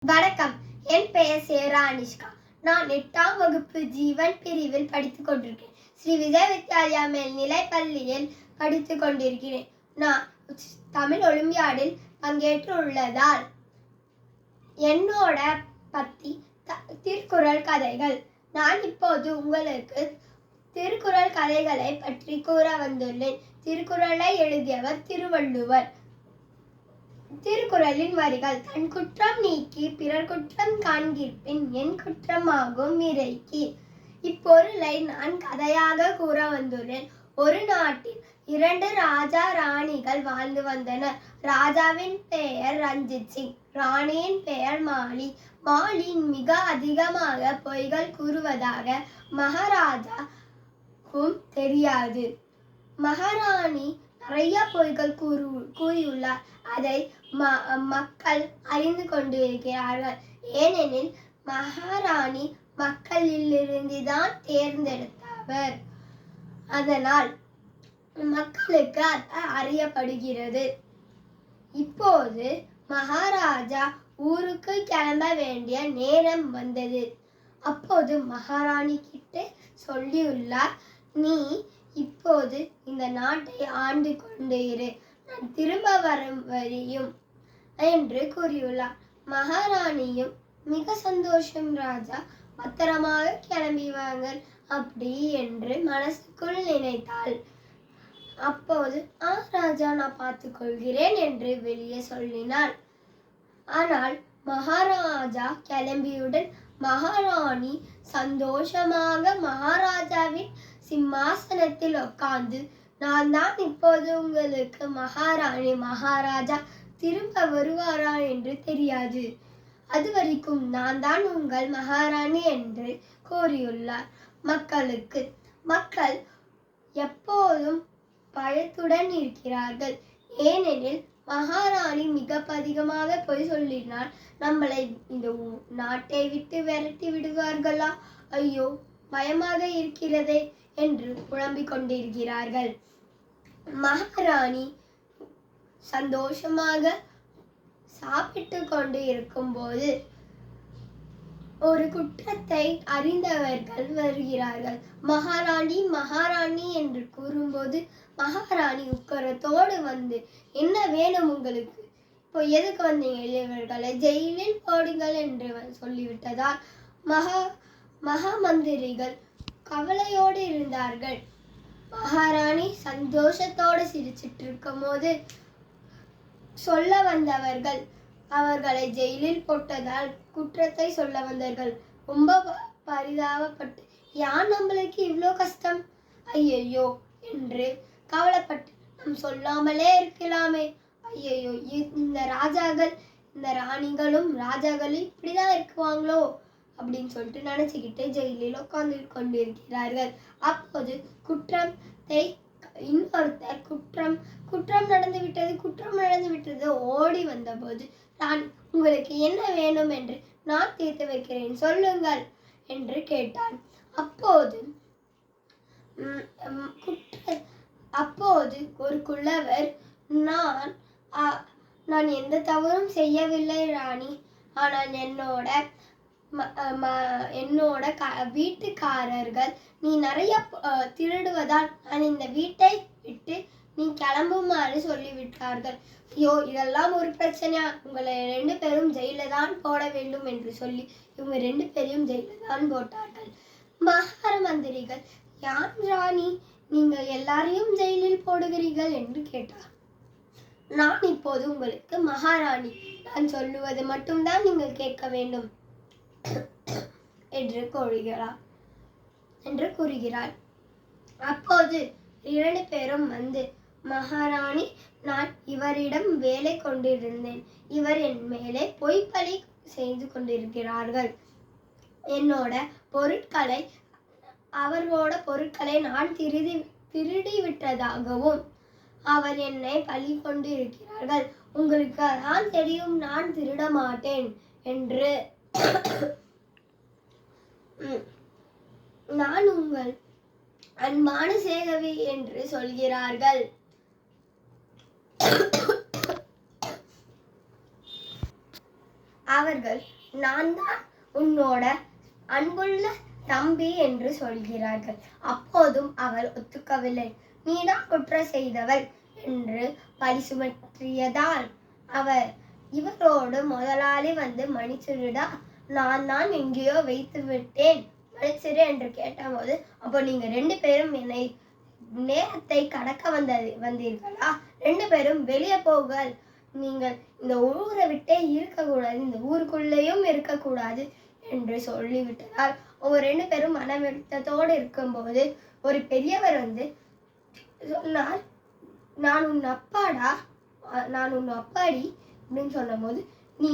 வணக்கம். என் பெயர் சேரா அனிஷ்கா. நான் 8ஆம் வகுப்பு ஜீவன் பிரிவில் படித்துக் கொண்டிருக்கிறேன். ஸ்ரீ விஜய் வித்யாலயா மேல்நிலைப் பள்ளியில் படித்துக் கொண்டிருக்கிறேன். நான் தமிழ் ஒலிம்பியாடில் பங்கேற்றுள்ளதால் என்னோட பத்தி திருக்குறள் கதைகள். நான் இப்போது உங்களுக்கு திருக்குறள் கதைகளை பற்றி கூற வந்துள்ளேன். திருக்குறளை எழுதியவர் திருவள்ளுவர். திருக்குறளின் வரிகள்: தன் குற்றம் நீக்கி பிறர் குற்றம் காண்கிற்பின் என் குற்றமாகும் இறைக்கி. இப்பொருளை நான் கதையாக கூற வந்துள்ளேன். ஒரு நாட்டில் 2 ராஜா ராணிகள் வாழ்ந்து வந்தனர். ராஜாவின் பெயர் ரஞ்சித் சிங், ராணியின் பெயர் மாலி. மாலி மிக அதிகமாக பொய்கள் கூறுவதாக மகாராஜாவுக்கும் தெரியாது. மகாராணி நிறைய பொய்கள் கூறியுள்ளார். அதை மக்கள் அறிந்து கொண்டிருக்கிறார்கள். ஏனெனில் மகாராணி மக்களிலிருந்துதான் தேர்ந்தெடுத்தவர். அதனால் மக்களுக்கு அது அறியப்படுகிறது. இப்போது மகாராஜா ஊருக்கு கிளம்ப வேண்டிய நேரம் வந்தது. அப்போது மகாராணி கிட்ட சொல்லியுள்ளார், நீ இப்போது இந்த நாட்டை ஆண்டு கொண்டு இரு, நான் திரும்ப வரும் வரையும் என்று கூறியுள்ளார். மகாராணியும் மிக சந்தோஷம், ராஜா பத்திரமாக கிளம்பி வாங்கள் அப்படி என்று மனசுக்குள் நினைத்தாள். அப்போது ராஜா, நான் பார்த்துக் கொள்கிறேன் என்று வெளியே சொல்லினாள். ஆனால் மகாராஜா கிளம்பியுடன் மகாராணி சந்தோஷமாக மகாராஜாவின் சிம்மாசனத்தில் உட்கார்ந்து, நான் தான் இப்போது உங்களுக்கு மகாராணி, மகாராஜா திரும்ப வருவாரா என்று தெரியாது, அதுவரைக்கும் நான் தான் உங்கள் மகாராணி என்று கூறியுள்ளார் மக்களுக்கு. மக்கள் எப்போதும் பயத்துடன் இருக்கிறார்கள். ஏனெனில் மகாராணி மிக அதிகமாக பொய் சொல்லினால் நம்மளை இந்த நாட்டை விட்டு விரட்டி விடுவார்களா, ஐயோ பயமாக இருக்கிறதே என்று புலம்பிக் கொண்டிருக்கிறார்கள். மகாராணி சந்தோஷமாக சாப்பிட்டு கொண்டு இருக்கும்போது ஒரு குற்றத்தை அறிந்தவர்கள் வருகிறார்கள். மகாராணி மகாராணி என்று கூறும்போது மகாராணி உக்கரத்தோடு வந்து, என்ன வேணும் உங்களுக்கு, இப்போ எதுக்கு வந்தீங்க, இவர்களை ஜெயிலில் போடுங்கள் என்று சொல்லிவிட்டதால் மகா மந்திரிகள் கவலையோடு இருந்தார்கள். மகாராணி சந்தோஷத்தோடு சிரிச்சிட்டு இருக்கும் போது சொல்ல வந்தவர்கள் அவர்களை ஜெயிலில் போட்டதால் குற்றத்தை சொல்ல வந்தார்கள். ரொம்ப பரிதாபப்பட்டு, யார் நம்மளுக்கு இவ்வளோ கஷ்டம், ஐயையோ என்று கவலைப்பட்டு, நாம் சொல்லாமலே இருக்கலாமே, ஐயையோ இந்த ராஜாக்கள் இந்த ராணிகளும் ராஜாக்களும் இப்படிதான் இருக்குவாங்களோ அப்படின்னு சொல்லிட்டு நினைச்சுக்கிட்டு ஜெயிலில் உட்கார்ந்து கொண்டிருக்கிறார்கள். அப்போது குற்றத்தை இன்னொருத்தர் குற்றம் நடந்து விட்டது ஓடி வந்தபோது, நான் உங்களுக்கு என்ன வேணும் என்று நான் தீர்த்து வைக்கிறேன், சொல்லுங்கள் என்று கேட்டான். அப்போது ஒரு குள்ளவர், நான் எந்த தவறும் செய்யவில்லை ராணி, ஆனால் என்னோட வீட்டுக்காரர்கள் நீ நிறைய திருடுவதால் நான் இந்த வீட்டை விட்டு நீ கிளம்புமாறு சொல்லிவிட்டார்கள். ஐயோ இதெல்லாம் ஒரு பிரச்சனையா, உங்களை 2 பேரும் ஜெயில தான் போட வேண்டும் என்று சொல்லி இவங்க 2 பேரையும் ஜெயில தான் போட்டார்கள். மகார மந்திரிகள், யான் ராணி, நீங்கள் எல்லாரையும் ஜெயிலில் போடுகிறீர்கள் என்று கேட்டார். நான் இப்போது உங்களுக்கு மகாராணி, நான் சொல்லுவது மட்டும்தான் நீங்கள் கேட்க வேண்டும் என்று கூறுகிறார். அப்போது 2 பேரும் வந்து, மகாராணி, நான் இவரிடம் வேலை கொண்டிருந்தேன், இவர் என் மேலே பொய்ப்பழி செய்து கொண்டிருக்கிறார்கள், அவரோட பொருட்களை நான் திருடி விட்டதாகவும் அவர் என்னை பழி கொண்டிருக்கிறார்கள், உங்களுக்கு தான் தெரியும் நான் திருட மாட்டேன் என்று நான் உங்கள் அன்பான சேகவி என்று சொல்கிறார்கள். அவர்கள் நான் தான் உன்னோட அன்புள்ள தம்பி என்று சொல்கிறார்கள். அப்போதும் அவள் ஒத்துக்கவில்லை. நீதான் குற்றம் செய்தவள் என்று பழி சுமற்றியதால் அவர் இவரோடு முதலாளி வந்து மன்னிச்சிருடா, நான் தான் எங்கேயோ வைத்து விட்டேன், மன்னிச்சிரு என்று கேட்டபோது, அப்போ நீங்க 2 பேரும் என்னை நேரத்தை கடக்க வந்தீர்களா? 2 பேரும் வெளியே போங்கள், நீங்கள் இந்த ஊரை விட்டே இருக்கக்கூடாது, இந்த ஊருக்குள்ளேயும் இருக்கக்கூடாது என்று சொல்லிவிட்டதால் ஒவ்வொரு 2 பேரும் மனவெழுத்தத்தோடு இருக்கும்போது ஒரு பெரியவர் வந்து சொன்னார், நான் உன் அப்பாடா, நான் உன் அப்பாடி அப்படின்னு சொன்னபோது, நீ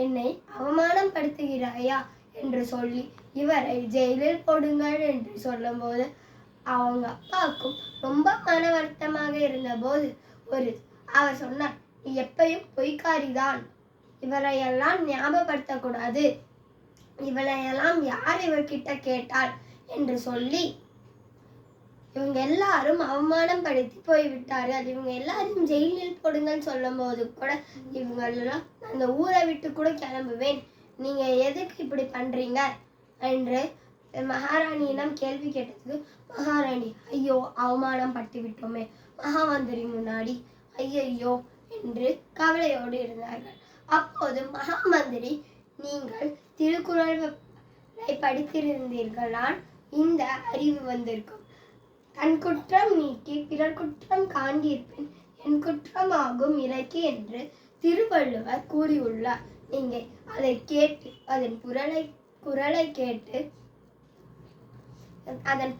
என்னை அவமானம் படுத்துகிறாயா என்று சொல்லி இவரை ஜெயிலில் போடுங்கள் என்று சொல்லும்போது அவங்க அப்பாவுக்கும் ரொம்ப மன வருத்தமாக இருந்தபோது அவர் சொன்னார், நீ எப்பயும் பொய்க்காரிதான், இவரையெல்லாம் ஞாபகப்படுத்தக்கூடாது, இவளையெல்லாம் யார் இவர்கிட்ட கேட்டாள் என்று சொல்லி இவங்க எல்லாரும் அவமானம் படுத்தி போய்விட்டார்கள். இவங்க எல்லாரையும் ஜெயிலில் போடுங்கன்னு சொல்லும் போது கூட இவங்களெல்லாம் அந்த ஊரை விட்டு கூட கிளம்புவேன், நீங்க எதுக்கு இப்படி பண்றீங்க என்று மகாராணியிடம் கேள்வி கேட்டதுக்கு மகாராணி ஐயோ அவமானம் பட்டு விட்டோமே, மகாமந்திரி முன்னாடி ஐயையோ என்று கவலையோடு இருந்தார்கள். அப்போது மகாமந்திரி, நீங்கள் திருக்குறளை படித்திருந்தீர்களால் இந்த அறிவு வந்திருக்கும். தன் குற்றம் நீக்கி பிறர் குற்றம் காண்கிற்பின் என் குற்றமாகும் இலக்கு என்று திருவள்ளுவர் கூறியுள்ளார். நீங்க அதை கேட்டு அதன் குரலை கேட்டு அதன்